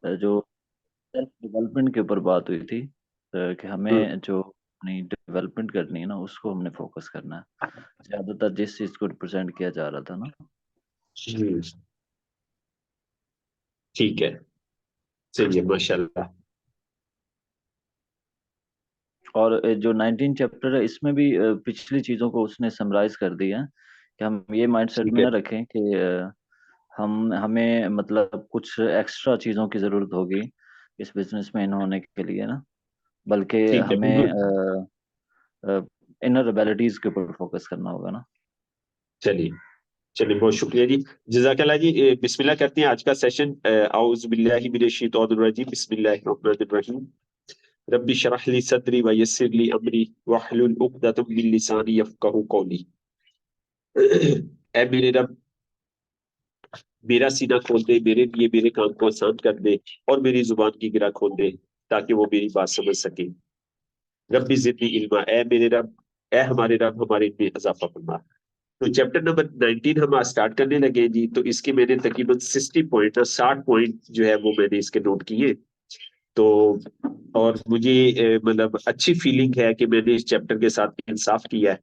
जो self development के ऊपर बात हुई थी, कि हम्म। हमें जो अपनी डेवलपमेंट करनी है ना, उसको हमने फोकस करना है। ज्यादातर जिस चीज को रिप्रेजेंट किया जा रहा था ना। हम्म, ठीक है। चलिए माशाल्लाह। और जो 19 चैप्टर है, इसमें भी पिछली चीजों को उसने समराइज कर दिया है, कि हम ये माइंडसेट ठीक में है। ना रखें कि हम हमें मतलब कुछ एक्स्ट्रा चीजों की जरूरत होगी इस बिजनेस में इन होने के लिए ना, बल्कि ठीक है हमें बिल्कुल। इनर एबिलिटीज के ऊपर फोकस करना होगा ना। चलिए। चलिए बहुत शुक्रिया जी। जजाकल्ला जी। बिस्मिल्लाह करते हैं आज का सेशन। औज़ु बिल्लाहि मिनश शैतानिर रजीम, बिस्मिल्लाहिर रहमानिर रहीम। रब्बी शरह ली सदरी व यस्सिर ली अमरी वहलुल उक़दतम मिन लिसानी यफ़क़हू क़ौली। ऐ मेरे रब, मेरा सीना खोल दे, मेरे लिए मेरे काम को आसान कर दे, और मेरी जुबान की गिरा खोल दे, ताकि वो मेरी बात समझ सके। रब्बी ज़िदनी इल्मा, ऐ मेरे रब, ऐ हमारे रब, हमारे इल्म में इजाफा फरमा। तो चैप्टर नंबर 19 हम आज स्टार्ट करने लगे जी। तो इसके मैंने तकरीबन 60 पॉइंट और 60 पॉइंट जो है वो मैंने इसके नोट किए। तो और मुझे मतलब अच्छी फीलिंग है कि मैंने इस चैप्टर के साथ इंसाफ किया है।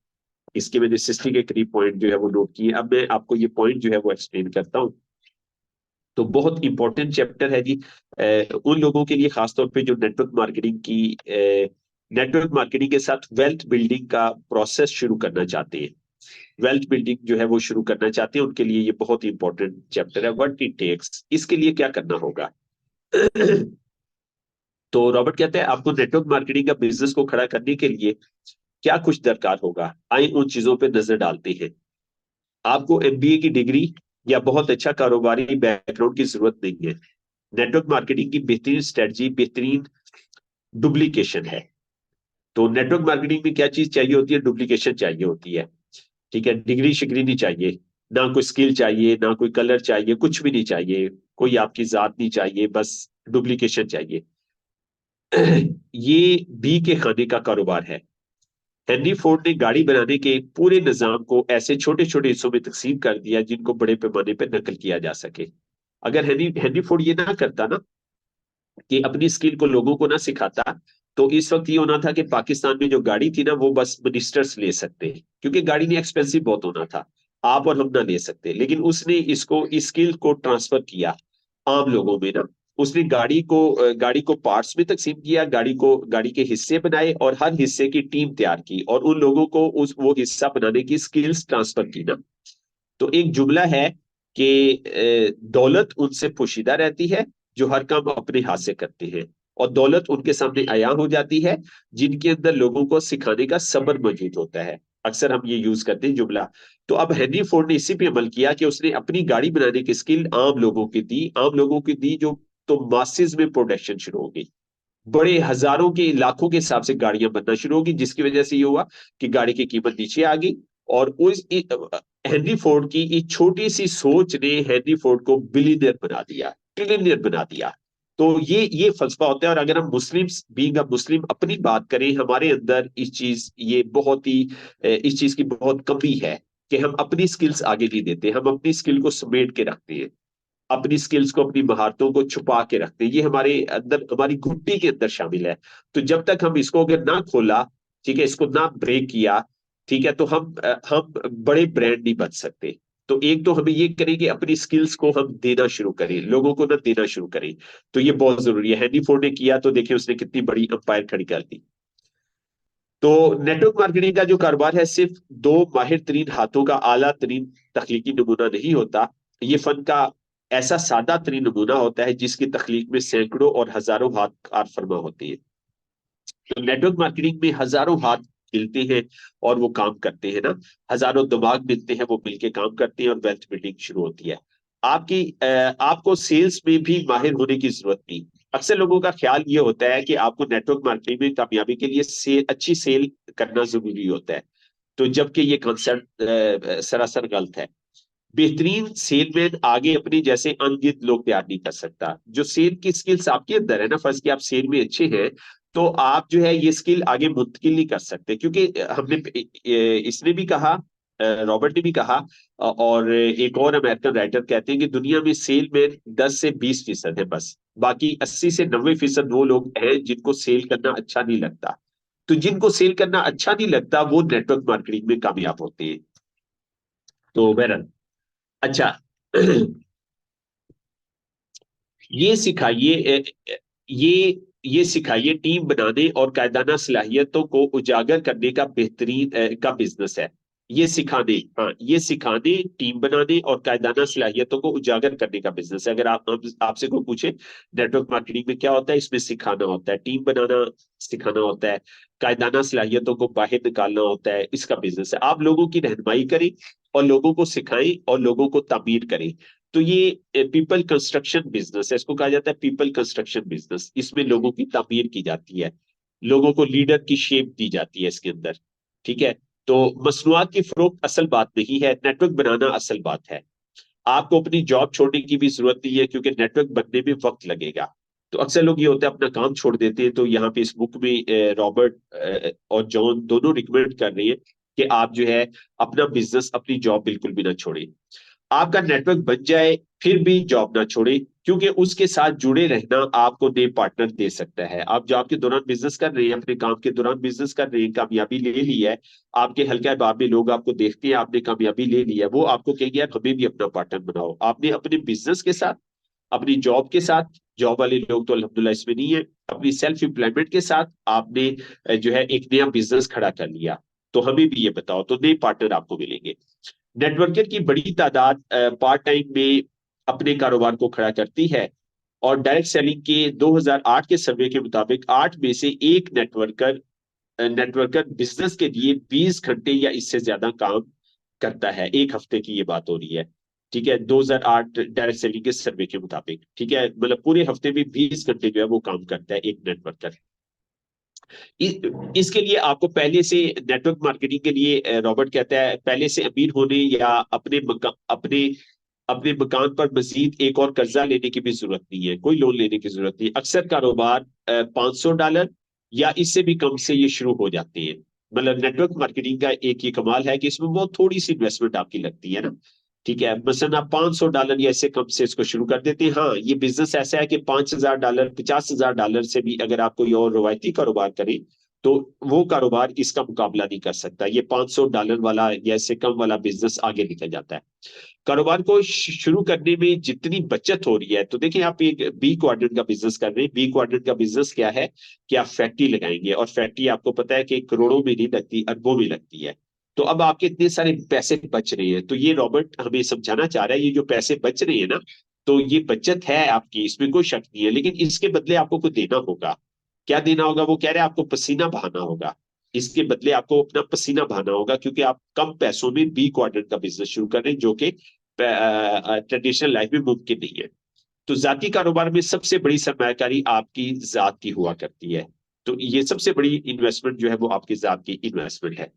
इसके मैंने 60 के करीब पॉइंट जो है वो नोट किए। अब मैं आपको ये पॉइंट जो है वो एक्सप्लेन करता हूँ। तो बहुत इंपॉर्टेंट चैप्टर है जी। उन लोगों के लिए खासतौर पे जो नेटवर्क मार्केटिंग के साथ वेल्थ बिल्डिंग का प्रोसेस शुरू करना चाहते हैं। वेल्थ बिल्डिंग जो है वो शुरू करना चाहते हैं, उनके लिए ये बहुत इंपॉर्टेंट चैप्टर है। व्हाट इट टेक्स, इसके लिए क्या करना होगा। तो रॉबर्ट कहते हैं आपको नेटवर्क मार्केटिंग का बिजनेस को खड़ा करने के लिए क्या कुछ दरकार होगा। आइए उन चीजों पे नजर डालते हैं। आपको एमबीए की डिग्री या बहुत अच्छा कारोबारी बैकग्राउंड की जरूरत नहीं है। नेटवर्क मार्केटिंग की बेहतरीन स्ट्रेटजी बेहतरीन डुप्लीकेशन है। तो नेटवर्क मार्केटिंग में क्या चीज चाहिए होती है, डुप्लीकेशन चाहिए होती है। ठीक है, डिग्री शिग्री नहीं चाहिए, ना कोई स्किल चाहिए, ना कोई कलर चाहिए, कुछ भी नहीं चाहिए, कोई आपकी जात नहीं चाहिए, बस डुप्लीकेशन चाहिए। ये बी के खाने का कारोबार है। हेनरी फोर्ड ने गाड़ी बनाने के पूरे निजाम को ऐसे छोटे छोटे हिस्सों में तकसीम कर दिया जिनको बड़े पैमाने पर नकल किया जा सके। अगर हेनरी हेनरी फोर्ड ये ना करता ना, कि अपनी स्किल को लोगों को ना सिखाता, तो इस वक्त ये होना था कि पाकिस्तान में जो गाड़ी थी ना वो बस मिनिस्टर्स ले सकते हैं, क्योंकि गाड़ी ने एक्सपेंसिव बहुत होना था। आप और हम ना ले सकते, लेकिन उसने इसको इस स्किल को ट्रांसफर किया आम लोगों में ना। उसने गाड़ी को पार्ट्स में तकसीम किया, गाड़ी के हिस्से बनाए, और हर हिस्से की टीम तैयार की, और उन लोगों को उस वो हिस्सा बनाने की स्किल्स ट्रांसफर की ना। तो एक जुमला है कि दौलत उनसे पोशीदा रहती है जो हर काम अपने हाथ से करते हैं, और दौलत उनके सामने अया हो जाती है जिनके अंदर लोगों को सिखाने का सब्र मौजूद होता है। अक्सर हम ये यूज करते हैं जुमला। तो अब हेनरी फोर्ड ने इसी पे अमल किया कि उसने अपनी गाड़ी बनाने की स्किल आम लोगों की दी, जो तो मासेस में प्रोडक्शन शुरू हो गई। बड़े हजारों के लाखों के हिसाब से गाड़ियां बनना शुरू होगी, जिसकी वजह से ये हुआ कि गाड़ी की कीमत नीचे आ गई। और हेनरी फोर्ड की एक छोटी सी सोच ने हेनरी फोर्ड को बिलियनियर बना दिया, ट्रिलियनियर बना दिया। तो ये फलसफा होता है। और अगर हम मुस्लिम बीइंग अ मुस्लिम अपनी बात करें, हमारे अंदर इस चीज की बहुत कमी है कि हम अपनी स्किल्स आगे नहीं देते, हम अपनी स्किल को समेट के रखते हैं, अपनी स्किल्स को अपनी महारतों को छुपा के रखते हैं। ये हमारे अंदर हमारी घुट्टी के अंदर शामिल है। तो जब तक हम इसको अगर ना खोला, ठीक है, इसको ना ब्रेक किया, ठीक है, तो हम बड़े ब्रांड नहीं बन सकते। तो एक तो हमें ये करें कि अपनी स्किल्स को हम देना शुरू करें, लोगों को ना देना शुरू करें। तो ये बहुत जरूरी है। हेनरी फोर्ड ने किया तो देखिए उसने कितनी बड़ी अंपायर खड़ी कर दी। तो नेटवर्क मार्केटिंग का जो कारोबार है सिर्फ दो माहिर तरीन हाथों का आला तरीन तख्लीकी नमूना नहीं होता। ये फन का ऐसा सादा तरीन नमूना होता है जिसकी तख्लीक में सैकड़ों और हजारों हाथ कार फरमा होते हैं। तो नेटवर्क मार्केटिंग में हजारों हाथ मिलते हैं और वो काम करते हैं ना। हजारों दिमाग मिलते हैं, वो मिलके काम करते हैं, और वेल्थ बिल्डिंग शुरू होती है। आपको सेल्स में भी माहिर होने की जरूरत नहीं। अक्सर लोगों का ख्याल ये होता है कि आपको नेटवर्क मार्केटिंग में कामयाबी के लिए अच्छी सेल करना जरूरी होता है। तो जबकि ये कंसेप्ट सरासर गलत है। बेहतरीन सेलमैन आगे अपने जैसे अनगिनत लोग तैयार नहीं कर सकता। जो सेल की स्किल्स आपके अंदर है ना, फर्ज की आप सेल में अच्छे हैं, तो आप जो है ये स्किल आगे मुंतकिल नहीं कर सकते, क्योंकि हमने इसने भी कहा रॉबर्ट ने भी कहा, और एक और अमेरिकन राइटर कहते हैं कि दुनिया में सेल में 10 से 20% है बस, बाकी 80 से 90% वो लोग हैं जिनको सेल करना अच्छा नहीं लगता। तो जिनको सेल करना अच्छा नहीं लगता वो नेटवर्क मार्केटिंग में कामयाब होते हैं। तो बहरहाल, अच्छा, ये सिखाइए, ये सिखाइए टीम बनाने और कायदाना सलाहियतों को उजागर करने का बेहतरीन का बिजनेस है। ये सिखाने, हाँ, ये सिखाने, टीम बनाने और कायदाना सलाहियतों को उजागर करने का बिजनेस है। अगर आपसे कोई पूछे नेटवर्क मार्केटिंग में क्या होता है, इसमें सिखाना होता है, टीम बनाना सिखाना होता है, कायदाना सलाहियतों को बाहर निकालना होता है, इसका बिजनेस है। आप लोगों की रहनुमाई करें और लोगों को सिखाएं और लोगों को तामीर करें। तो ये पीपल कंस्ट्रक्शन बिजनेस है, इसको कहा जाता है पीपल कंस्ट्रक्शन बिजनेस। इसमें लोगों की तामीर की जाती है, लोगों को लीडर की शेप दी जाती है इसके अंदर। ठीक है, तो मसनूआत की फरोख्त असल बात नहीं है, नेटवर्क बनाना असल बात है। आपको अपनी जॉब छोड़ने की भी जरूरत नहीं है, क्योंकि नेटवर्क बनने में वक्त लगेगा। तो अक्सर लोग ये होता है अपना काम छोड़ देते हैं। तो यहाँ पे इस बुक में रॉबर्ट और जॉन दोनों रिकमेंड कर रही है कि आप जो है अपना बिजनेस, अपनी जॉब बिल्कुल भी ना छोड़ें। आपका नेटवर्क बन जाए फिर भी जॉब ना छोड़े, क्योंकि उसके साथ जुड़े रहना आपको नए पार्टनर दे सकता है। आप जॉब के दौरान बिजनेस कर रहे हैं, अपने काम के दौरान बिजनेस कर रहे हैं, कामयाबी ले ली है, आपके हल्के अहबाब में लोग आपको देखते हैं आपने कामयाबी ले ली है, वो आपको कहेंगे यार हमें भी अपना पार्टनर बनाओ। आपने अपने बिजनेस के साथ, अपनी जॉब के साथ, जॉब वाले लोग तो अल्हम्दुलिल्लाह इसमें नहीं है, अपनी सेल्फ एम्प्लॉयमेंट के साथ आपने जो है एक नया बिजनेस खड़ा कर लिया, तो हमें भी ये बताओ, तो नए पार्टनर आपको मिलेंगे। नेटवर्कर की बड़ी तादाद पार्ट टाइम में अपने कारोबार को खड़ा करती है, और डायरेक्ट सेलिंग के 2008 के सर्वे के मुताबिक 8 में से एक नेटवर्कर बिजनेस के लिए 20 घंटे या इससे ज्यादा काम करता है। एक हफ्ते की ये बात हो रही है। ठीक है, 2008 डायरेक्ट सेलिंग के सर्वे के मुताबिक, ठीक है, मतलब पूरे हफ्ते में 20 घंटे जो है वो काम करता है एक नेटवर्कर। इसके लिए आपको पहले से, नेटवर्क मार्केटिंग के लिए रॉबर्ट कहता है पहले से अमीर होने या अपने मकान पर मजीद एक और कर्जा लेने की भी जरूरत नहीं है, कोई लोन लेने की जरूरत नहीं है। अक्सर कारोबार $500 या इससे भी कम से ये शुरू हो जाते हैं। मतलब नेटवर्क मार्केटिंग का एक ये कमाल है कि इसमें बहुत थोड़ी सी इन्वेस्टमेंट आपकी लगती है ना। ठीक है, मसलन आप $500 या इससे कम से इसको शुरू कर देते हैं। हाँ, ये बिजनेस ऐसा है कि $5,000, $50,000 से भी अगर आप कोई और रवायती कारोबार करें तो वो कारोबार इसका मुकाबला नहीं कर सकता। ये $500 वाला या इससे कम वाला बिजनेस आगे निकल जाता है। कारोबार को शुरू करने में जितनी बचत हो रही है, तो देखिए आप एक बी क्वाड्रेंट का बिजनेस कर रहे हैं। बी क्वाड्रेंट का बिजनेस क्या है कि आप फैक्ट्री लगाएंगे, और फैक्ट्री आपको पता है कि करोड़ों में नहीं लगती, अरबों में लगती है। तो अब आपके इतने सारे पैसे बच रहे हैं, तो ये रॉबर्ट हमें समझाना चाह रहा है ये जो पैसे बच रहे हैं ना, तो ये बचत है आपकी, इसमें कोई शक नहीं है, लेकिन इसके बदले आपको कुछ देना होगा। क्या देना होगा? वो कह रहे हैं आपको पसीना बहाना होगा। इसके बदले आपको अपना पसीना बहाना होगा, क्योंकि आप कम पैसों में बी क्वाड्रेंट का बिजनेस शुरू कर रहे हैं, जो कि ट्रेडिशनल लाइफ में मुमकिन नहीं है। तो जाती कारोबार में सबसे बड़ी सरमायाकारी आपकी जात की हुआ करती है। तो ये सबसे बड़ी इन्वेस्टमेंट जो है वो आपकी जात की इन्वेस्टमेंट है।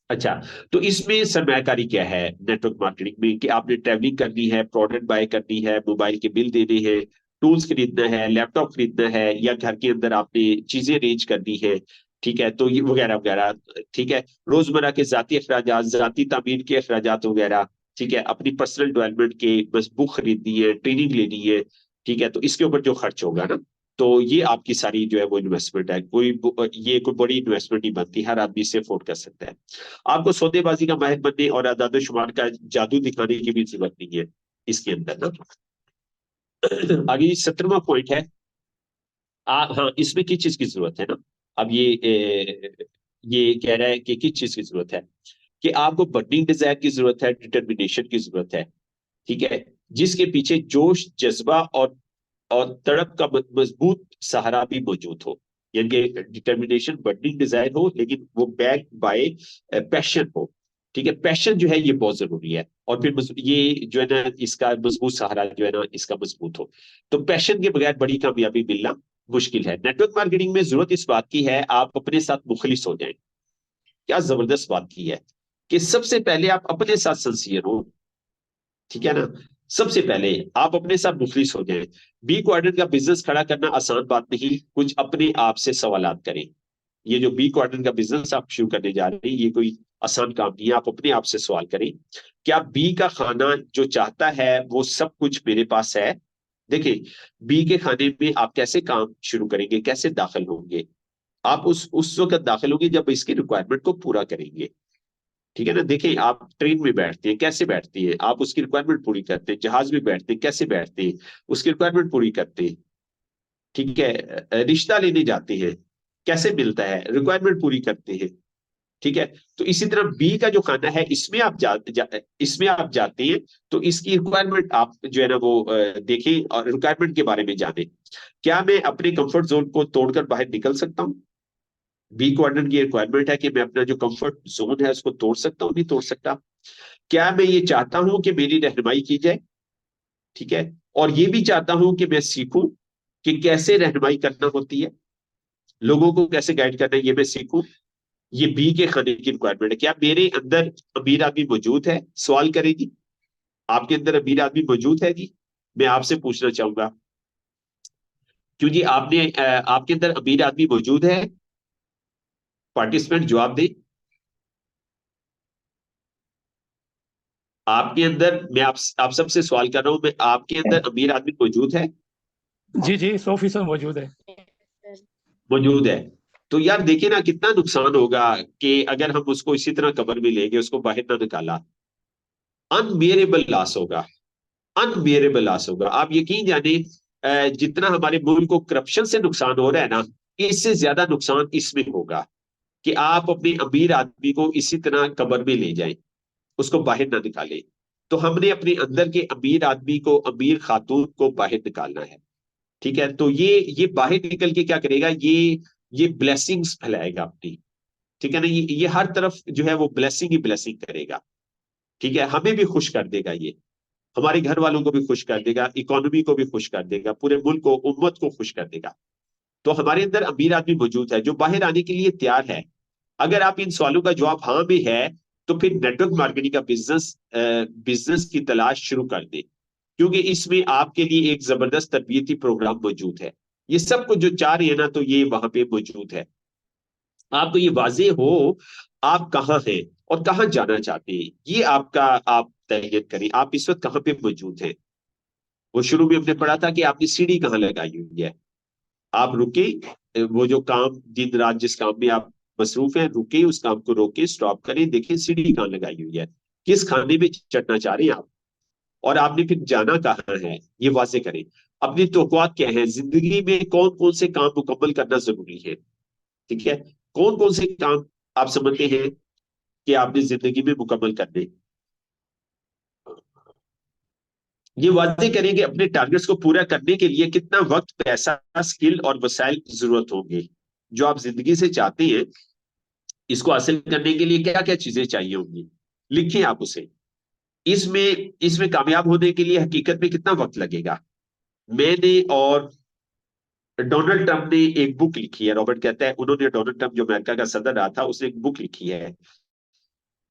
अच्छा, तो इसमें सरमायाकारी क्या है नेटवर्क मार्केटिंग में? कि आपने ट्रैवलिंग करनी है, प्रोडक्ट बाय करनी है, मोबाइल के बिल देने हैं, टूल्स खरीदना है, लैपटॉप खरीदना है, या घर के अंदर आपने चीजें अरेंज करनी है। ठीक है, तो ये वगैरह वगैरह। ठीक है, रोजमर्रा के जाती अखराजात, जाती तामीर के अखराजात वगैरह। ठीक है, अपनी पर्सनल डेवलपमेंट के बस बुक खरीदनी है, ट्रेनिंग लेनी है। ठीक है, तो इसके ऊपर जो खर्च होगा ना, तो ये आपकी सारी जो है वो इन्वेस्टमेंट है। ये कोई बड़ी इन्वेस्टमेंट नहीं बनती, हर आदमी इसे अफोर्ड कर सकता है। आपको सौदेबाजी का माहिर बनने और आदाद शुमार का जादू दिखाने की भी जरूरत नहीं है इसके अंदर ना। आगे 17वां पॉइंट है, हाँ, इसमें किस चीज की जरूरत है ना। अब ये कह रहा है कि किस चीज की जरूरत है, कि आपको बर्निंग डिजायर की जरूरत है, डिटर्मिनेशन की जरूरत है। ठीक है, जिसके पीछे जोश, जज्बा और तड़प का मजबूत सहारा भी मौजूद हो। यानी कि डिटर्मिनेशन, बर्निंग डिजायर हो, लेकिन वो बैक बाय पैशन हो। ठीक है, पैशन जो है ये बहुत जरूरी है, और फिर ये जो है ना इसका मजबूत सहारा जो है ना इसका मजबूत हो। तो पैशन के बगैर बड़ी कामयाबी मिलना मुश्किल है। नेटवर्क मार्केटिंग में जरूरत इस बात की है आप अपने साथ मुखलिस हो जाएं। क्या जबरदस्त बात की है कि सबसे पहले आप अपने साथ सिंसियर हो। ठीक है ना, सबसे पहले आप अपने साथ मुखलिस हो जाएं। बी क्वाड्रेंट का बिजनेस खड़ा करना आसान बात नहीं, कुछ अपने आप से सवालात करें। ये जो बी क्वाड्रेंट का बिजनेस आप शुरू करने जा रहे हैं, ये कोई आसान काम नहीं है, आप अपने आप से सवाल करें, क्या बी का खाना जो चाहता है वो सब कुछ मेरे पास है? देखिए, बी के खाने में आप कैसे काम शुरू करेंगे, कैसे दाखिल होंगे? आप उस वक्त दाखिल होंगे जब इसकी रिक्वायरमेंट को पूरा करेंगे। ठीक है ना? देखिए, आप ट्रेन में बैठते हैं, कैसे बैठते हैं? आप उसकी रिक्वायरमेंट पूरी करते हैं। जहाज में बैठते हैं, कैसे बैठते हैं? उसकी रिक्वायरमेंट पूरी करते हैं। ठीक है? रिश्ता लेने जाते हैं, कैसे मिलता है? रिक्वायरमेंट पूरी करते हैं। ठीक है? तो इसी तरह बी का जो खाना है, इसमें आप जाते हैं, तो इसकी रिक्वायरमेंट आप जो है ना वो देखें और रिक्वायरमेंट के बारे में जानें। क्या मैं अपने कंफर्ट जोन को तोड़कर बाहर निकल सकता हूँ? बी क्वाड्रेंट की रिक्वायरमेंट है कि मैं अपना जो कंफर्ट जोन है उसको तोड़ सकता हूँ, नहीं तोड़ सकता? क्या मैं ये चाहता हूं कि मेरी रहनुमाई की जाए? ठीक है? और ये भी चाहता हूं कि मैं सीखूं कि कैसे रहनुमाई करना होती है, लोगों को कैसे गाइड करना है, ये मैं सीखूं। ये बी के खाने की रिक्वायरमेंट है। क्या मेरे अंदर अमीर आदमी मौजूद है? सवाल करेगी, आपके अंदर अमीर आदमी मौजूद है जी? मैं आपसे पूछना चाहूंगा, क्यों जी? आपके अंदर अमीर आदमी मौजूद है? पार्टिसिपेंट जवाब दे। आपके अंदर, मैं आप सबसे सवाल कर रहा हूं, मैं आपके अंदर अमीर आदमी मौजूद है? जी जी, 100% मौजूद है। मौजूद है। तो यार देखिए ना, कितना नुकसान होगा कि अगर हम उसको इसी तरह कबर में लेंगे, उसको बाहर ना निकाला। अनबियरेबल लॉस होगा, अनबियरेबल लॉस होगा। आप यकीन जाने, जितना हमारे मुल्क को करप्शन से नुकसान हो रहा है ना, इससे ज्यादा नुकसान इसमें होगा कि आप अपने अमीर आदमी को इसी तरह कबर में ले जाएं, उसको बाहर ना निकालें। तो हमने अपने अंदर के अमीर आदमी को, अमीर खातून को बाहर निकालना है। ठीक है? तो ये बाहर निकल के क्या करेगा? ये ब्लेसिंग्स फैलाएगा अपनी। ठीक है ना? ये हर तरफ जो है वो ब्लेसिंग ही ब्लेसिंग करेगा। ठीक है? हमें भी खुश कर देगा, ये हमारे घर वालों को भी खुश कर देगा, इकोनॉमी को भी खुश कर देगा, पूरे मुल्क को, उम्मत को खुश कर देगा। तो हमारे अंदर अमीर आदमी मौजूद है जो बाहर आने के लिए तैयार है। अगर आप इन सवालों का जवाब हाँ भी है, तो फिर नेटवर्क मार्केटिंग का बिजनेस की तलाश शुरू कर दे, क्योंकि इसमें आपके लिए एक जबरदस्त तरबियती प्रोग्राम मौजूद है। ये सब कुछ जो चाह रही है ना, तो ये वहां पे मौजूद है। आपको ये वाजे हो आप कहाँ हैं और कहाँ जाना चाहते हैं, ये आप तय करें, आप इस वक्त कहाँ पे मौजूद हैं। वो शुरू में हमने पढ़ा था कि आपने सीढ़ी कहाँ लगाई हुई है। आप रुके, वो जो काम दिन रात जिस काम में आप मसरूफ हैं, रुके, उस काम को रोके, स्टॉप करें, देखें सीढ़ी कहाँ लगाई हुई है, किस खाने में चढ़ना चाह रहे हैं आप, और आपने फिर जाना कहाँ है, ये वाजे करें। अपनी तवक्कुआत क्या है, जिंदगी में कौन कौन से काम मुकम्मल करना जरूरी है? ठीक है? कौन कौन से काम आप समझते हैं कि आपने जिंदगी में मुकम्मल करने, ये वादे करेंगे। अपने टारगेट्स को पूरा करने के लिए कितना वक्त, पैसा, स्किल और वसाइल जरूरत होंगे जो आप जिंदगी से चाहते हैं, इसको हासिल करने के लिए क्या क्या चीजें चाहिए होंगी, लिखिए आप उसे। इसमें इसमें कामयाब होने के लिए हकीकत में कितना वक्त लगेगा? मैंने और डोनाल्ड ट्रंप ने एक बुक लिखी है, रॉबर्ट कहता है, उन्होंने, डोनाल्ड ट्रंप जो अमेरिका का सदर रहा था, उसने एक बुक लिखी है।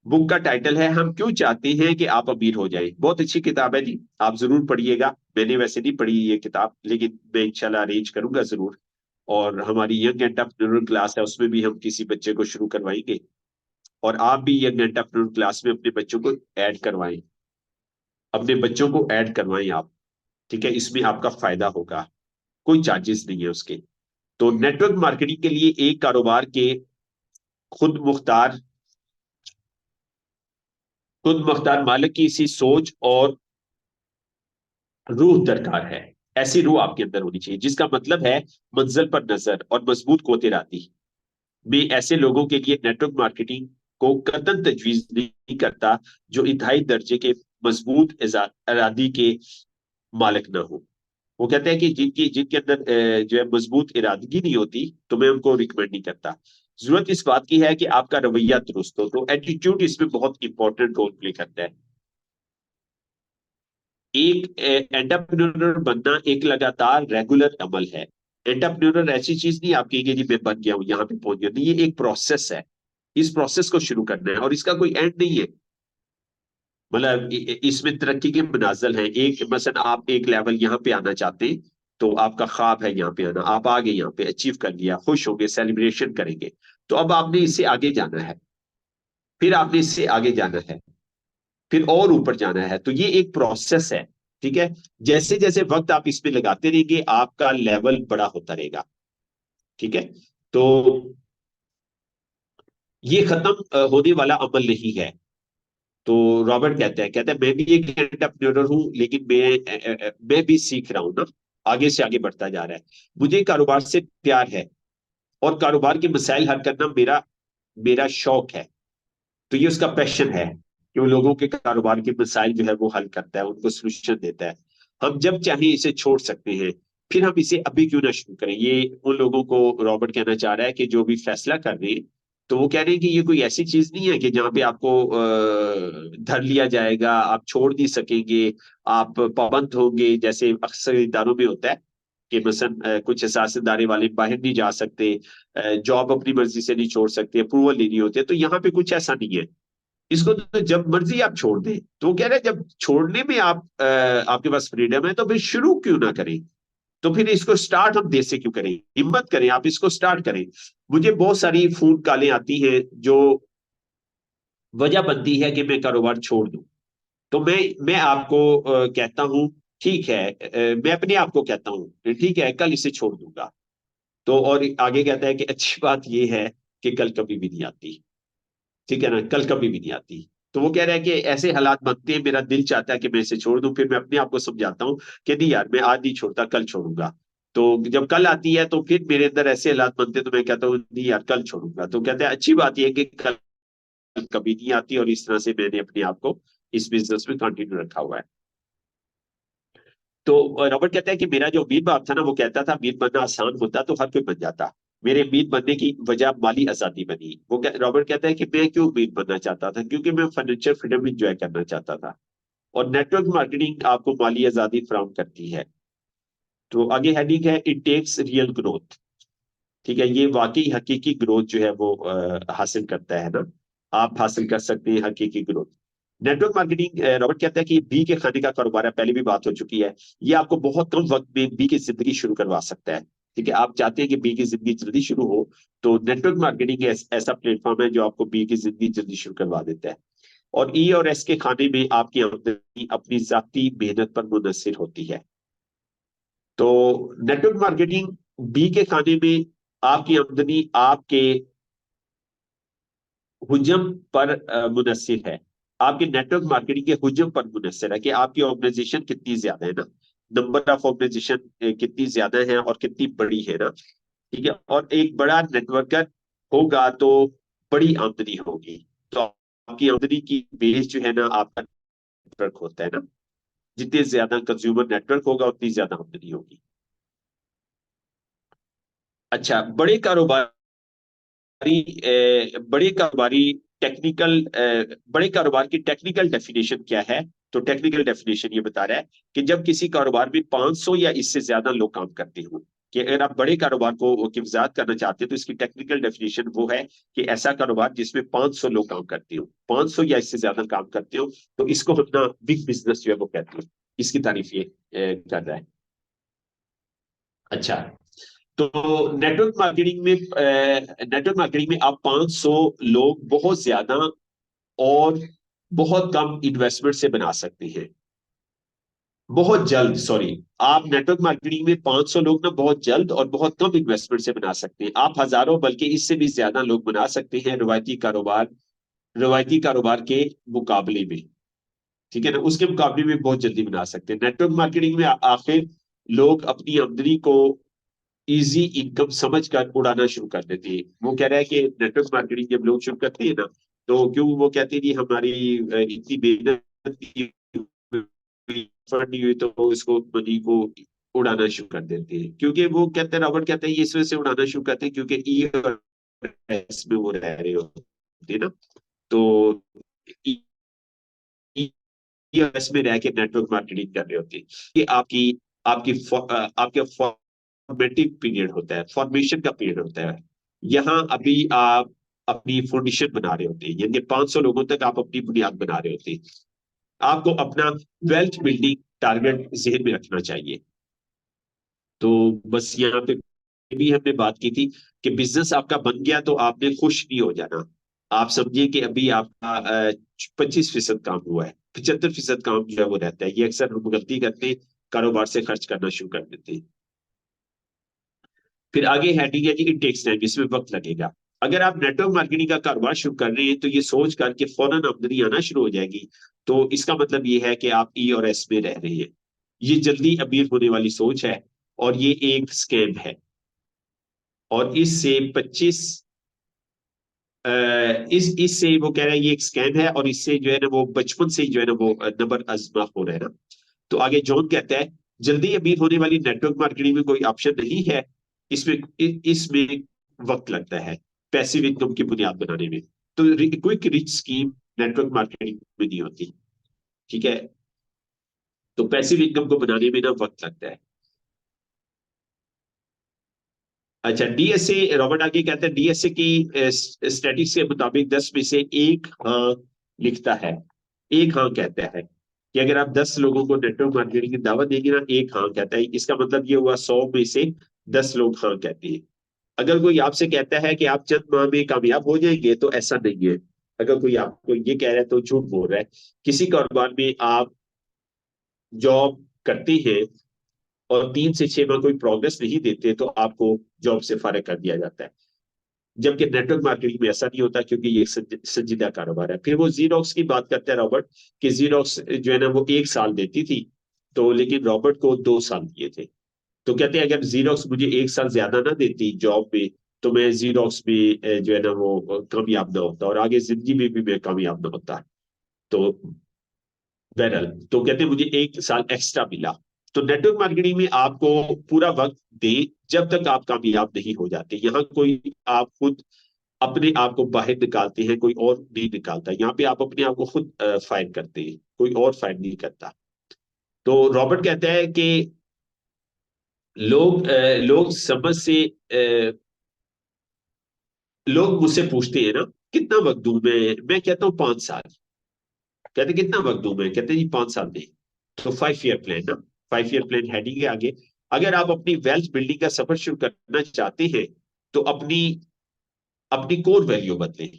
बुक का टाइटल है हम क्यों चाहते हैं कि आप अमीर हो जाएं। बहुत अच्छी किताब है जी, आप जरूर पढ़िएगा। मैंने वैसे नहीं पढ़ी ये किताब, लेकिन मैं इंशाल्लाह अरेंज करूंगा जरूर। और हमारी यंग एंटरप्रेन्योर क्लास है, उसमें भी हम किसी बच्चे को शुरू करवाएंगे। और आप भी यंग एंटरप्रेन्योर क्लास में अपने बच्चों को ऐड करवाएं, अपने बच्चों को ऐड करवाएं आप। ठीक है? इसमें आपका फायदा होगा, कोई चार्जेस नहीं है उसके। तो नेटवर्क मार्केटिंग के लिए एक कारोबार के खुद मुख्तार खुद मुख्तार मालिक की इसी सोच और रूह दरकार है। ऐसी रूह आपके अंदर होनी चाहिए, जिसका मतलब है मंजिल पर नजर और मजबूत क़ुव्वत इरादी। मैं ऐसे लोगों के लिए नेटवर्क मार्केटिंग को कतई तजवीज नहीं करता जो इंतहाई दर्जे के मजबूत इरादी के मालिक ना हो। वो कहते हैं कि जिनकी जिनके अंदर जो है मजबूत इरादगी नहीं होती, तो मैं उनको रिकमेंड नहीं करता। जरूरत इस बात की है कि आपका रवैया दुरुस्त हो। तो एटीट्यूड इसमें बहुत इंपॉर्टेंट रोल प्ले करता है। एक एंटरप्रेन्योर बनना एक लगातार रेगुलर अमल है। एंटरप्रेन्योर ऐसी चीज नहीं आपकी कि जी मैं बन गया हूं, यहाँ पे पहुंच गया, नहीं, ये एक प्रोसेस है। इस प्रोसेस को शुरू करना है और इसका कोई एंड नहीं है। मतलब इसमें तरक्की के मनाजल हैं। एक मसलन आप एक लेवल यहाँ पे आना चाहते हैं, तो आपका ख्वाब है यहाँ पे आना, आप आ गए, यहाँ पे अचीव कर लिया, खुश होंगे, सेलिब्रेशन करेंगे। तो अब आपने इससे आगे जाना है। फिर आपने इससे आगे जाना है, फिर और ऊपर जाना है। तो ये एक प्रोसेस है, ठीक है। जैसे जैसे वक्त आप इसमें लगाते रहेंगे आपका लेवल बड़ा होता रहेगा, ठीक है। तो ये खत्म होने वाला अमल नहीं है। तो रॉबर्ट कहता है मैं भी एक एंटरप्रेन्योर हूं, लेकिन मैं भी सीख रहा हूं ना, आगे से आगे बढ़ता जा रहा है। मुझे कारोबार से प्यार है और कारोबार के मसाइल हल करना मेरा मेरा शौक है। तो ये उसका पैशन है कि वो लोगों के कारोबार के मसाइल जो है वो हल करता है, उनको सोल्यूशन देता है। हम जब चाहें इसे छोड़ सकते हैं, फिर हम इसे अभी क्यों ना शुरू करें। ये उन लोगों को रॉबर्ट कहना चाह रहा है कि जो भी फैसला कर रहे हैं, तो वो कह रहे हैं कि ये कोई ऐसी चीज नहीं है कि जहां पे आपको धर लिया जाएगा, आप छोड़ नहीं सकेंगे, आप पाबंद होंगे, जैसे अक्सर इदारों में होता है कि मसलन कुछ एहसास इदारे वाले बाहर नहीं जा सकते, जॉब अपनी मर्जी से नहीं छोड़ सकते, अप्रूवल लेनी होती है। तो यहाँ पे कुछ ऐसा नहीं है। इसको तो जब मर्जी आप छोड़ दें। तो वो कह रहे हैं जब छोड़ने में आपके पास फ्रीडम है, तो फिर शुरू क्यों ना करें। तो फिर इसको स्टार्ट हम देर से क्यों करें, हिम्मत करें, आप इसको स्टार्ट करें। मुझे बहुत सारी फोन कॉलें आती हैं जो वजह बनती है कि मैं कारोबार छोड़ दूं। तो मैं आपको कहता हूं ठीक है, मैं अपने आप को कहता हूं ठीक है कल इसे छोड़ दूंगा। तो और आगे कहता है कि अच्छी बात यह है कि कल कभी भी नहीं आती, ठीक है ना, कल कभी भी नहीं आती। तो वो कह रहा है कि ऐसे हालात बनते हैं, मेरा दिल चाहता है कि मैं इसे छोड़ दूं, फिर मैं अपने आप को समझाता हूँ कि नहीं यार मैं आज नहीं छोड़ता, कल छोड़ूंगा। तो जब कल आती है तो फिर मेरे अंदर ऐसे हालात बनते हैं, तो मैं कहता हूँ नहीं यार कल छोड़ूंगा। तो कहते हैं अच्छी बात यह है कि कल कभी नहीं आती, और इस तरह से मैंने अपने आप को इस बिजनेस में कंटिन्यू रखा हुआ है। तो रॉबर्ट कहता है कि मेरा जो अमीर बाप था ना, वो कहता था अमीर बनना आसान होता तो हर कोई बन जाता। मेरे अमीर बनने की वजह माली आजादी बनी। रॉबर्ट कहता है कि मैं क्यों अमीर बनना चाहता था, क्योंकि मैं फाइनेंशियल फ्रीडम इंजॉय करना चाहता था। और नेटवर्क मार्केटिंग आपको माली आजादी फराहम करती है। तो आगे हेडिंग है इट टेक्स रियल ग्रोथ, ठीक है। ये वाकई हकीकी ग्रोथ जो है वो हासिल करता है ना, आप हासिल कर सकते हैं हकीकी ग्रोथ। नेटवर्क मार्केटिंग, रॉबर्ट कहता है कि बी के खाने का कारोबार है, पहले भी बात हो चुकी है। ये आपको बहुत कम वक्त में बी की जिंदगी शुरू करवा सकता है, ठीक है। आप चाहते हैं कि बी की जिंदगी जल्दी शुरू हो, तो नेटवर्क मार्केटिंग ऐसा प्लेटफॉर्म है जो आपको बी की जिंदगी जल्दी शुरू करवा देता है। और ई और एस के खाने में आपकी आमदनी अपनी जाती मेहनत पर मुनहसर होती है। तो नेटवर्क मार्केटिंग बी के खाने में आपकी आमदनी आपके हुजम पर मुनहसर है। आपके नेटवर्क मार्केटिंग के हुजम पर मुनहसर है कि आपकी ऑर्गेनाइजेशन कितनी ज्यादा है ना, नंबर ऑफ ऑर्गेनाइजेशन कितनी ज्यादा है और कितनी बड़ी है ना, ठीक है। और एक बड़ा नेटवर्कर होगा तो बड़ी आमदनी होगी। तो आपकी आमदनी की बेस जो है ना आपका नेटवर्क होता है ना, जितने ज्यादा कंज्यूमर नेटवर्क होगा उतनी ज्यादा आमदनी होगी। अच्छा, बड़े कारोबारी टेक्निकल बड़े कारोबार की टेक्निकल डेफिनेशन क्या है। तो टेक्निकल डेफिनेशन ये बता रहा है कि जब किसी कारोबार में 500 या इससे ज्यादा लोग काम करते हो, कि अगर आप बड़े कारोबार को की वजाहत करना चाहते हैं, तो इसकी टेक्निकल डेफिनेशन वो है कि ऐसा कारोबार जिसमें 500 लोग काम करते हो, 500 या इससे ज्यादा काम करते हो, तो इसको अपना बिग बिजनेस जो है वो कहते हैं। इसकी तारीफ ये कर रहा है। अच्छा, तो नेटवर्क मार्केटिंग में आप 500 लोग बहुत ज्यादा और बहुत कम इन्वेस्टमेंट से बना सकते हैं, बहुत जल्द, सॉरी। आप नेटवर्क मार्केटिंग में 500 लोग ना बहुत जल्द और बहुत कम इन्वेस्टमेंट से बना सकते हैं। आप हजारों बल्कि इससे भी ज्यादा लोग बना सकते हैं रवायती कारोबार के मुकाबले में, ठीक है ना, उसके मुकाबले में बहुत जल्दी बना सकते हैं। नेटवर्क मार्केटिंग में आखिर लोग अपनी आमदनी को इजी इनकम समझकर उड़ाना शुरू कर देते हैं। वो कह रहा है कि नेटवर्क मार्केटिंग जब लोग शुरू करते हैं ना, तो क्यों वो कहते हैं कि हमारी इतनी मेहनत फंड नहीं हुई, तो वो इसको मनी को उड़ाना शुरू कर देते हैं। क्योंकि वो कहते हैं, रॉबर्ट कहते हैं ये इस वजह से उड़ाना शुरू करते हैं क्योंकि ई और एस में वो रह रहे होते हैं ना। तो ईएस में रह के नेटवर्क मार्केटिंग कर रहे होते हैं। ये आपकी आपके फॉर्मेटिव पीरियड होता है, फॉर्मेशन का पीरियड होता है। यहाँ अभी आप अपनी फाउंडेशन बना रहे होते हैं, यानी 500 लोगों तक आप अपनी बुनियाद बना रहे होते हैं। आपको अपना वेल्थ बिल्डिंग टारगेट जेहन में रखना चाहिए। तो बस यहाँ पे भी हमने बात की थी कि बिजनेस आपका बन गया तो आपने खुश नहीं हो जाना। आप समझिए कि अभी आपका 25% काम हुआ है, 75% काम जो है वो रहता है। ये अक्सर हम गलती करते हैं, कारोबार से खर्च करना शुरू कर देते हैं। फिर आगे हेडिंग है कि इट टेक्स टाइम, इसमें वक्त लगेगा। अगर आप नेटवर्क मार्केटिंग का कारोबार शुरू कर रहे हैं तो ये सोच कर के फौरन आमदनी आना शुरू हो जाएगी, तो इसका मतलब ये है कि आप ई और एस में रह रहे हैं। ये जल्दी अमीर होने वाली सोच है और ये एक स्कैम है। और इससे 25 इससे वो कह रहा है ये एक स्कैम है, और इससे जो है ना वो बचपन से ही जो है ना वो नंबर आजमा हो रहा है ना। तो आगे जॉन कहता है जल्दी अमीर होने वाली नेटवर्क मार्केटिंग में कोई ऑप्शन नहीं है, इसमें इसमें वक्त लगता है पैसिव इनकम की बुनियाद बनाने में। तो quick rich scheme network marketing में नहीं होती, ठीक है। तो पैसिव इनकम को बनाने में ना वक्त लगता है। अच्छा, डीएसए, रॉबर्ट आगे कहते हैं डीएसए की स्टैटिस्टिक्स के मुताबिक 10 में से एक हाँ लिखता है, एक हाँ कहता है। कि अगर आप 10 लोगों को नेटवर्क मार्केटिंग की दावत देंगे ना, एक हाँ कहता है, इसका मतलब ये हुआ 100 में से 10 लोग हाँ कहते हैं। अगर कोई आपसे कहता है कि आप चंद माह में कामयाब हो जाएंगे, तो ऐसा नहीं है। अगर कोई आपको ये कह रहा है तो झूठ बोल रहा है। किसी कारोबार में आप जॉब करते हैं और 3 से 6 माह कोई प्रोग्रेस नहीं देते, तो आपको जॉब से फारिग कर दिया जाता है। जबकि नेटवर्क मार्केटिंग में ऐसा नहीं होता, क्योंकि ये एक संजीदा कारोबार है। फिर वो जीरोक्स की बात करते हैं रॉबर्ट, कि जीरोक्स जो है ना वो 1 साल देती थी, तो लेकिन रॉबर्ट को 2 साल दिए थे। तो कहते हैं अगर जीरोक्स मुझे 1 साल ज्यादा ना देती जॉब में, तो मैं जीरोक्स में जो है ना वो कामयाब ना होता, और आगे जिंदगी में भी मैं कामयाब ना होता। तो बहरहाल, तो कहते हैं मुझे 1 साल एक्स्ट्रा मिला। तो नेटवर्क मार्केटिंग में आपको पूरा वक्त दे जब तक आप कामयाब नहीं हो जाते। यहाँ कोई आप खुद अपने आप को बाहर निकालते हैं, कोई और नहीं निकालता। यहाँ पे आप अपने आप को खुद फायर करते हैं, कोई और फायर नहीं करता। तो रॉबर्ट कहता है कि लोग समझ से लोग मुझसे पूछते हैं ना कितना वक्त दूं मैं कहता हूँ 5 साल। कहते कितना वक्त दूं मैं, कहते जी 5 साल दें। तो 5 ईयर प्लान ना, 5 ईयर प्लान हेडिंग है आगे। अगर आप अपनी वेल्थ बिल्डिंग का सफर शुरू करना चाहते हैं, तो अपनी अपनी कोर वैल्यू बदलें,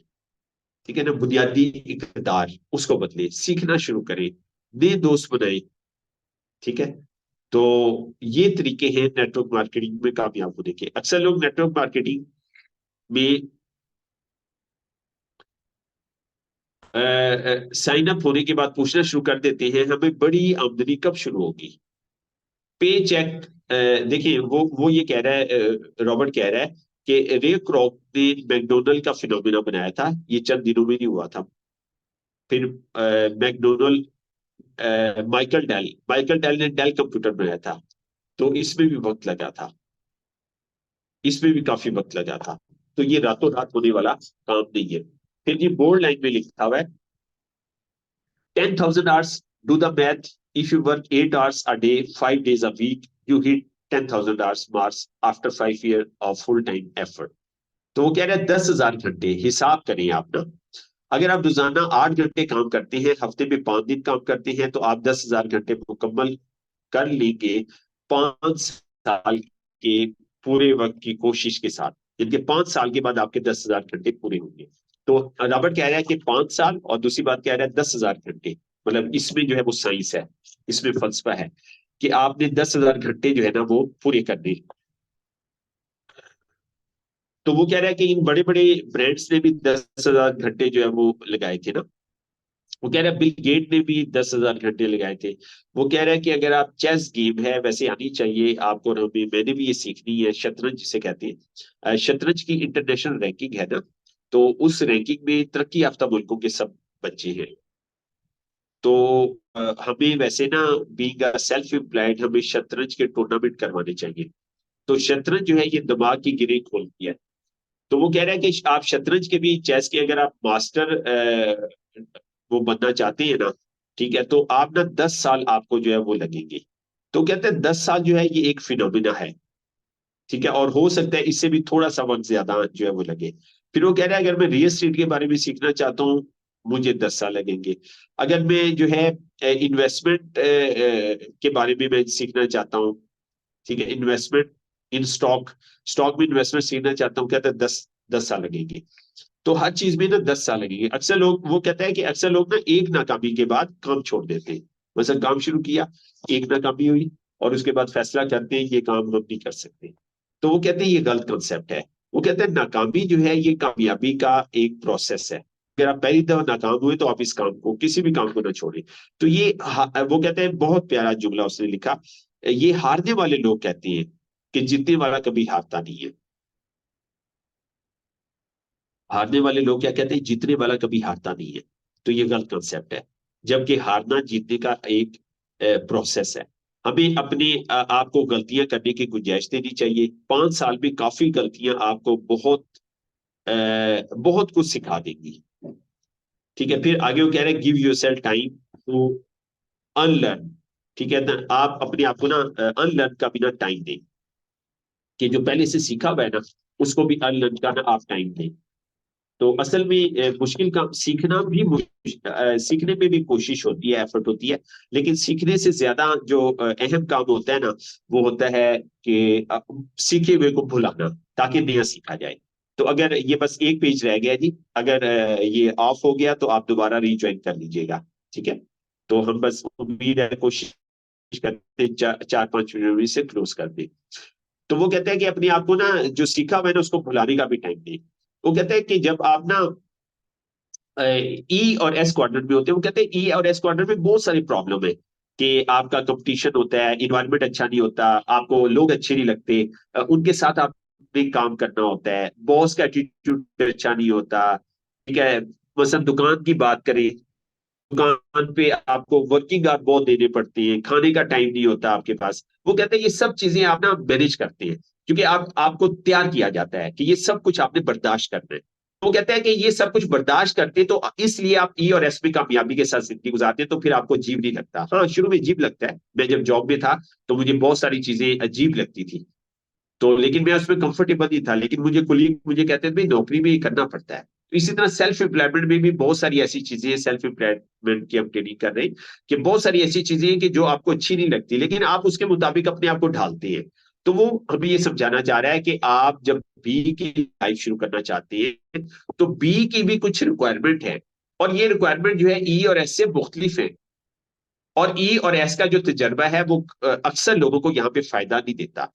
ठीक है ना, बुनियादी इकदार उसको बदले, सीखना शुरू करें, नए दोस्त बनाए, ठीक है। तो ये तरीके हैं नेटवर्क मार्केटिंग में कामयाब होने के। अक्सर लोग नेटवर्क मार्केटिंग में साइन अप होने के बाद पूछना शुरू कर देते हैं हमें बड़ी आमदनी कब शुरू होगी। पे चेक, देखिए वो ये कह रहा है, रॉबर्ट कह रहा है कि रे क्रॉक ने मैकडोनल्ड का फिनोमिना बनाया था, ये चंद दिनों में नहीं हुआ था। फिर मैकडोनल्ड, माइकल डेल ने डेल कंप्यूटर बनाया था, तो इसमें भी वक्त लगा था, इसमें भी काफी वक्त लगा था। तो ये रातों रात होने वाला काम नहीं है। फिर ये बोल्ड लाइन में लिखा हुआ है 10,000 hours, do the math, if you work 8 hours a day 5 days a week, you hit 10,000 hours marks after 5 years of full time effort। तो वो कह रहे हैं 10,000 घंटे हिसाब करें आप ना। अगर आप रोजाना 8 घंटे काम करते हैं, हफ्ते में 5 दिन काम करते हैं, तो आप 10,000 घंटे मुकम्मल कर लेंगे 5 साल के पूरे वक्त की कोशिश के साथ। जिनके 5 साल के बाद आपके 10,000 घंटे पूरे होंगे। तो रॉबर्ट कह रहा है कि 5 साल, और दूसरी बात कह रहा है 10,000 घंटे। मतलब इसमें जो है वो साइंस है, इसमें फलसफा है कि आपने 10,000 घंटे जो है ना वो पूरे करने। तो वो कह रहा है कि इन बड़े बड़े ब्रांड्स ने भी 10,000 घंटे जो है वो लगाए थे ना। वो कह रहा है बिल गेट ने भी 10,000 घंटे लगाए थे। वो कह रहा है कि अगर आप, चेस गेम है वैसे आनी चाहिए आपको, और हमें, मैंने भी ये सीखनी है, शतरंज जिसे कहते हैं, शतरंज की इंटरनेशनल रैंकिंग है ना, तो उस रैंकिंग में तरक्की याफ्ता मुल्कों के सब बच्चे हैं। तो हमें वैसे ना, बीइंग अ सेल्फ एम्प्लॉयड, हमें शतरंज के टूर्नामेंट करवाने चाहिए। तो शतरंज जो है ये दिमाग की गिरें खोलती है। तो वो कह रहा है कि आप शतरंज के भी, चेस के अगर आप मास्टर वो बनना चाहते हैं ना, ठीक है, तो आप ना 10 साल आपको जो है वो लगेंगे। तो कहते हैं 10 साल जो है ये एक फिनोमिना है, ठीक है, और हो सकता है इससे भी थोड़ा सा वक्त ज्यादा जो है वो लगे। फिर वो कह रहा है अगर मैं रियल एस्टेट के बारे में सीखना चाहता हूँ, मुझे 10 साल लगेंगे। अगर मैं जो है इन्वेस्टमेंट के बारे में मैं सीखना चाहता हूँ, ठीक है, इन्वेस्टमेंट इन स्टॉक, स्टॉक में इन्वेस्टमेंट सीखना चाहता हूँ, कहते हैं 10 साल लगेंगे। तो हर चीज में ना 10 साल लगेंगे। अक्सर लोग, वो कहता है कि अक्सर लोग ना एक नाकामी के बाद काम छोड़ देते हैं। वैसे काम शुरू किया, एक नाकामी हुई, और उसके बाद फैसला करते हैं ये काम हम नहीं कर सकते। तो वो कहते हैं ये गलत कंसेप्ट है। वो कहते हैं नाकामी जो है ये कामयाबी का एक प्रोसेस है। अगर आप पहली दफा नाकाम हुए तो आप इस काम को, किसी भी काम को ना छोड़ें। तो ये वो कहते हैं, बहुत प्यारा जुमला उसने लिखा, ये हारने वाले लोग कहते हैं कि जीतने वाला कभी हारता नहीं है। हारने वाले लोग क्या कहते हैं, जीतने वाला कभी हारता नहीं है। तो ये गलत कंसेप्ट है। जबकि हारना जीतने का एक प्रोसेस है। हमें अपने आप को गलतियां करने की गुंजाइश देनी चाहिए। 5 साल में काफी गलतियां आपको बहुत बहुत कुछ सिखा देंगी। ठीक है, फिर आगे वो कह रहे हैं give yourself time to unlearn. ठीक है ना, आप अपने आप को ना अनलर्न का भी ना टाइम दें, कि जो पहले से सीखा हुआ है ना उसको भी अनलर्न का ना आप टाइम दें। तो असल में मुश्किल काम सीखना भी सीखने में भी कोशिश होती है, एफर्ट होती है। लेकिन सीखने से ज्यादा जो अहम काम होता है ना, वो होता है कि सीखे हुए को भुलाना, ताकि नया सीखा जाए। तो अगर ये बस एक पेज रह गया जी, अगर ये ऑफ हो गया तो आप दोबारा रीज्वाइन कर लीजिएगा। ठीक है, तो हम बस उम्मीद है, कोशिश करते हैं 4-5 मिनट में से क्लोज कर दें। तो वो कहते हैं कि अपने आप को ना, जो सीखा मैंने उसको भुलाने का भी टाइम दें। वो कहते हैं कि जब आप ना ई और एस क्वाड्रेंट में होते हैं, वो कहते हैं ई और एस क्वाड्रेंट में बहुत सारी प्रॉब्लम है, कि आपका कंपटीशन होता है, इन्वायरमेंट अच्छा नहीं होता, आपको लोग अच्छे नहीं लगते, उनके साथ आपने काम करना होता है, बॉस का एटीट्यूड अच्छा नहीं होता। ठीक है, मसलन दुकान की बात करें, दुकान पे आपको वर्किंग आवर बहुत देने पड़ते हैं, खाने का टाइम नहीं होता आपके पास। वो कहते हैं ये सब चीजें आप ना मैनेज करते हैं, क्योंकि आपको तैयार किया जाता है कि ये सब कुछ आपने बर्दाश्त करना है। वो कहते हैं कि ये सब कुछ बर्दाश्त करते हैं, तो इसलिए आप ई और एस में कामयाबी के साथ जिंदगी गुजारते हैं, तो फिर आपको अजीब नहीं लगता। हाँ, शुरू में अजीब लगता है। मैं जब जॉब में था तो मुझे बहुत सारी चीजें अजीब लगती थी, तो लेकिन मैं उसमें कंफर्टेबल नहीं था। लेकिन मुझे कुलीग मुझे कहते थे भाई नौकरी में ये करना पड़ता है। तो इसी तरह सेल्फ एम्प्लॉयमेंट में भी बहुत सारी ऐसी चीजें हैं, सेल्फ एम्प्लॉयमेंट की हम ट्रेनिंग कर रहे हैं, कि बहुत सारी ऐसी चीजें हैं कि जो आपको अच्छी नहीं लगती, लेकिन आप उसके मुताबिक अपने आप को ढालते हैं। तो वो हमें ये समझाना चाह रहा है कि आप जब बी की लाइफ शुरू करना चाहते हैं, तो बी की भी कुछ रिक्वायरमेंट है, और ये रिक्वायरमेंट जो है ई और एस से मुख्तलिफ है। और ई और एस का जो तजर्बा है वो अक्सर लोगों को यहाँ पे फायदा नहीं देता।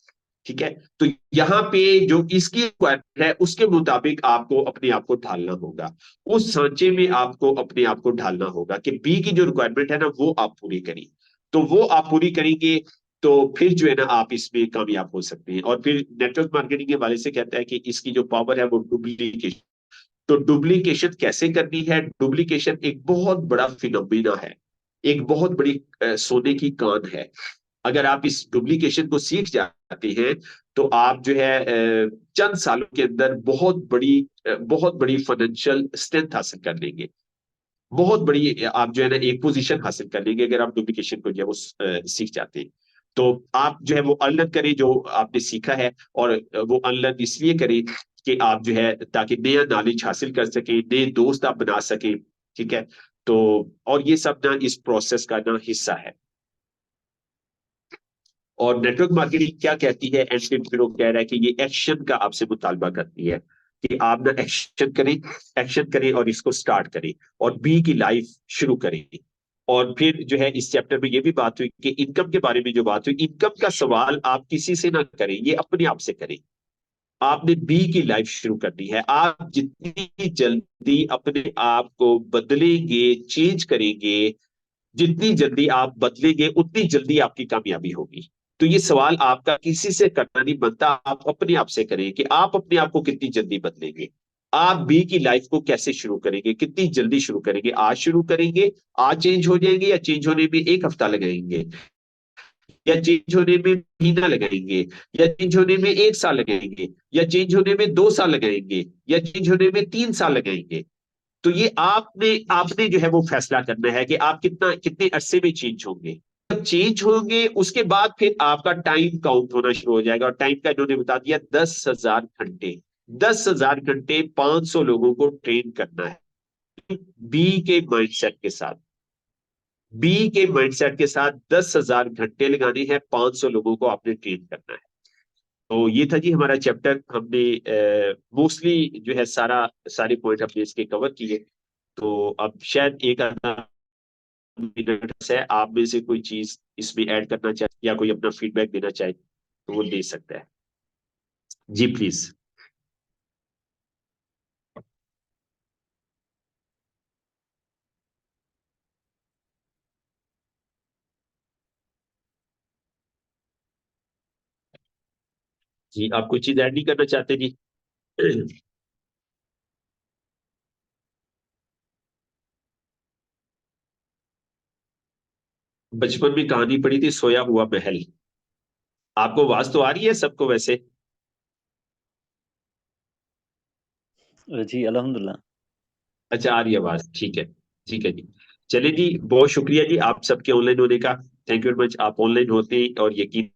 ठीक है, तो यहाँ पे जो इसकी रिक्वायरमेंट है उसके मुताबिक आपको अपने आप को ढालना होगा, उस सांचे में आपको अपने आप को ढालना होगा, कि बी की जो रिक्वायरमेंट है ना वो आप पूरी करिए। तो वो आप पूरी करेंगे, तो फिर जो है ना आप इसमें कामयाब हो सकते हैं। और फिर नेटवर्क मार्केटिंग के वाले से कहता है कि इसकी जो पावर है वो डुप्लीकेशन। तो डुप्लीकेशन कैसे करनी है? डुप्लीकेशन एक बहुत बड़ा फिनोमिना है, एक बहुत बड़ी सोने की कान है। अगर आप इस डुप्लीकेशन को सीख जाते हैं, तो आप जो है चंद सालों के अंदर बहुत बड़ी फाइनेंशियल स्ट्रेंथ हासिल कर लेंगे। बहुत बड़ी आप जो है ना एक पोजीशन हासिल कर लेंगे, अगर आप डुप्लीकेशन को जो है वो सीख जाते हैं। तो आप जो है वो अनलर्न करें जो आपने सीखा है, और वो अनलर्न इसलिए करें कि आप जो है ताकि नया नॉलेज हासिल कर सके, नए दोस्त आप बना सके। ठीक है, तो और ये सब ना इस प्रोसेस का ना हिस्सा है। और नेटवर्क मार्केटिंग क्या कहती है, एंड फिर वो कह रहा है कि ये एक्शन का आपसे मुतालबा करती है, कि आप ना एक्शन करें और इसको स्टार्ट करें, और बी की लाइफ शुरू करें। और फिर जो है इस चैप्टर में ये भी बात हुई कि इनकम के बारे में जो बात हुई, इनकम का सवाल आप किसी से ना करें, ये अपने आप से करें। आपने बी की लाइफ शुरू करनी है। आप जितनी जल्दी अपने आप को बदलेंगे, चेंज करेंगे, जितनी जल्दी आप बदलेंगे उतनी जल्दी आपकी कामयाबी होगी। तो ये सवाल आपका किसी से करना नहीं बनता, आप अपने आप से करें कि आप अपने आप को कितनी जल्दी बदलेंगे। आप बी की लाइफ को कैसे शुरू करेंगे, कितनी जल्दी शुरू करेंगे? आज शुरू करेंगे, आज चेंज हो जाएंगे, या चेंज होने में एक हफ्ता लगाएंगे, या चेंज होने में महीना लगाएंगे, या चेंज होने में 1 साल लगाएंगे, या चेंज होने में 2 साल लगाएंगे, या चेंज होने में 3 साल लगाएंगे? तो ये आपने आपने जो है वो फैसला करना है कि आप कितने अरसे में चेंज होंगे। जब चेंज होंगे उसके बाद फिर आपका टाइम काउंट होना शुरू हो जाएगा, और टाइम का इन्होंने बता दिया 10,000 घंटे। 10,000 घंटे 500 लोगों को ट्रेन करना है, बी के माइंडसेट के साथ। बी के माइंडसेट के साथ 10,000 घंटे लगाने हैं, 500 लोगों को आपने ट्रेन करना है। तो ये था जी हमारा चैप्टर। हमने मोस्टली जो है सारे पॉइंट हमने इसके कवर किए। तो अब शायद एक आधा मिनट है, आप में से कोई चीज इसमें ऐड करना चाहे या कोई अपना फीडबैक देना चाहे तो वो दे सकता है। जी प्लीज। जी आप कोई चीज ऐड नहीं करना चाहते जी? बचपन में कहानी पढ़ी थी सोया हुआ महल। आपको आवाज तो आ रही है सबको वैसे? जी अल्हम्दुलिल्लाह। अच्छा आ रही है आवाज, ठीक है। ठीक है जी। चलिए जी, बहुत शुक्रिया जी आप सबके ऑनलाइन होने का। Thank you very much. आप ऑनलाइन होते और यकीन